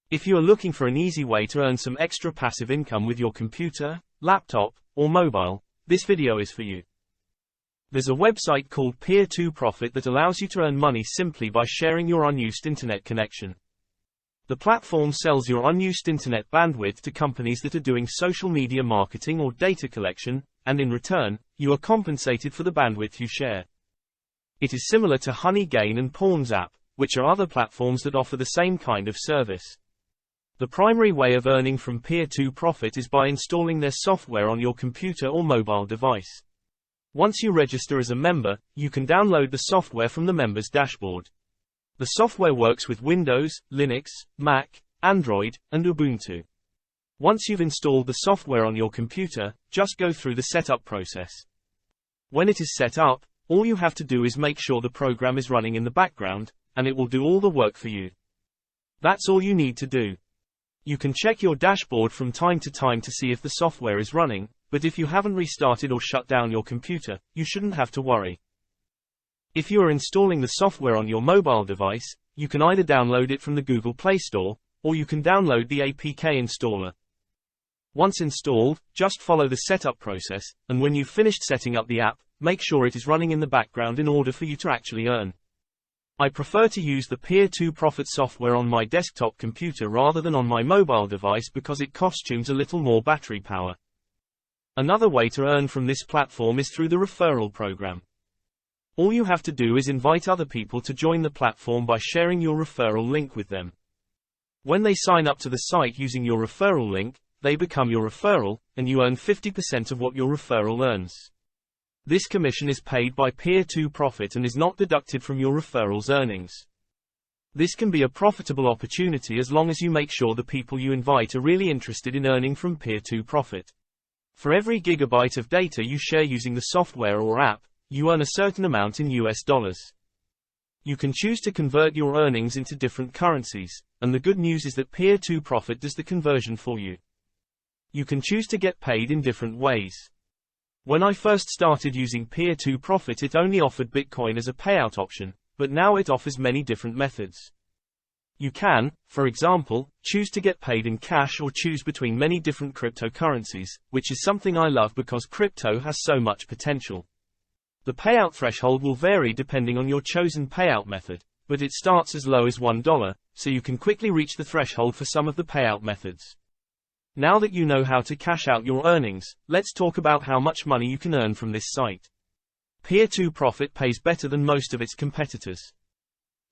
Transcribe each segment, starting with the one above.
If you are looking for an easy way to earn some extra passive income with your computer, laptop, or mobile, this video is for you. There's a website called Peer2Profit that allows you to earn money simply by sharing your unused internet connection. The platform sells your unused internet bandwidth to companies that are doing social media marketing or data collection, and in return, you are compensated for the bandwidth you share. It is similar to Honey Gain and Pawns app, which are other platforms that offer the same kind of service. The primary way of earning from Peer2Profit is by installing their software on your computer or mobile device. Once you register as a member, you can download the software from the member's dashboard. The software works with Windows, Linux, Mac, Android, and Ubuntu. Once you've installed the software on your computer, just go through the setup process. When it is set up, all you have to do is make sure the program is running in the background, and it will do all the work for you. That's all you need to do. You can check your dashboard from time to time to see if the software is running, but if you haven't restarted or shut down your computer, you shouldn't have to worry. If you are installing the software on your mobile device, you can either download it from the Google Play Store, or you can download the APK installer. Once installed, just follow the setup process, and when you've finished setting up the app, make sure it is running in the background in order for you to actually earn. I prefer to use the Peer2Profit software on my desktop computer rather than on my mobile device because it consumes a little more battery power. Another way to earn from this platform is through the referral program. All you have to do is invite other people to join the platform by sharing your referral link with them. When they sign up to the site using your referral link, they become your referral, and you earn 50% of what your referral earns. This commission is paid by Peer2Profit and is not deducted from your referral's earnings. This can be a profitable opportunity as long as you make sure the people you invite are really interested in earning from Peer2Profit. For every gigabyte of data you share using the software or app, you earn a certain amount in US dollars. You can choose to convert your earnings into different currencies, and the good news is that Peer2Profit does the conversion for you. You can choose to get paid in different ways. When I first started using Peer2Profit, it only offered Bitcoin as a payout option, but now it offers many different methods. You can, for example, choose to get paid in cash or choose between many different cryptocurrencies, which is something I love because crypto has so much potential. The payout threshold will vary depending on your chosen payout method, but it starts as low as $1, so you can quickly reach the threshold for some of the payout methods. Now that you know how to cash out your earnings, let's talk about how much money you can earn from this site. Peer2Profit pays better than most of its competitors.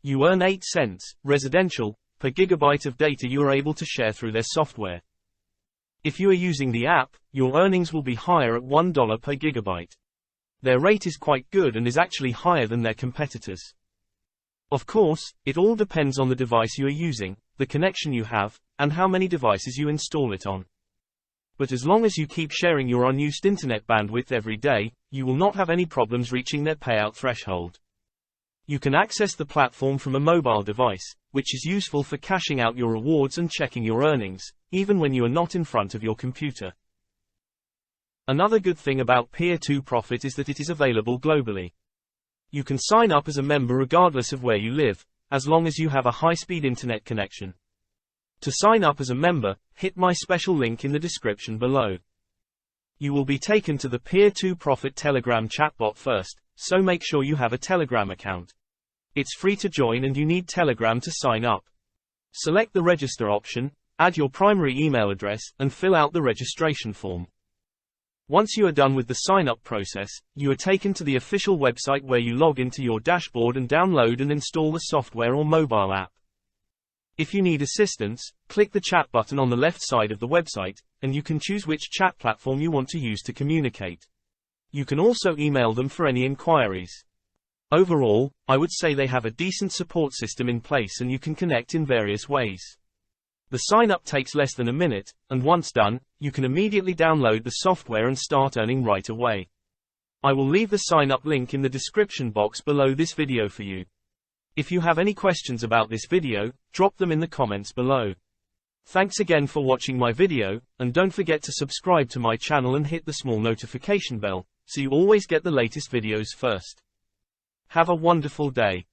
You earn 8 cents, residential, per gigabyte of data you are able to share through their software. If you are using the app, your earnings will be higher at $1 per gigabyte. Their rate is quite good and is actually higher than their competitors. Of course, it all depends on the device you are using, the connection you have, and how many devices you install it on. But as long as you keep sharing your unused internet bandwidth every day, you will not have any problems reaching their payout threshold. You can access the platform from a mobile device, which is useful for cashing out your rewards and checking your earnings, even when you are not in front of your computer. Another good thing about Peer2Profit is that it is available globally. You can sign up as a member regardless of where you live, as long as you have a high-speed internet connection. To sign up as a member, hit my special link in the description below. You will be taken to the Peer2Profit Telegram chatbot first, so make sure you have a Telegram account. It's free to join and you need Telegram to sign up. Select the register option, add your primary email address, and fill out the registration form. Once you are done with the sign-up process, you are taken to the official website where you log into your dashboard and download and install the software or mobile app. If you need assistance, click the chat button on the left side of the website, and you can choose which chat platform you want to use to communicate. You can also email them for any inquiries. Overall, I would say they have a decent support system in place and you can connect in various ways. The sign-up takes less than a minute, and once done, you can immediately download the software and start earning right away. I will leave the sign-up link in the description box below this video for you. If you have any questions about this video, drop them in the comments below. Thanks again for watching my video, and don't forget to subscribe to my channel and hit the small notification bell, so you always get the latest videos first. Have a wonderful day.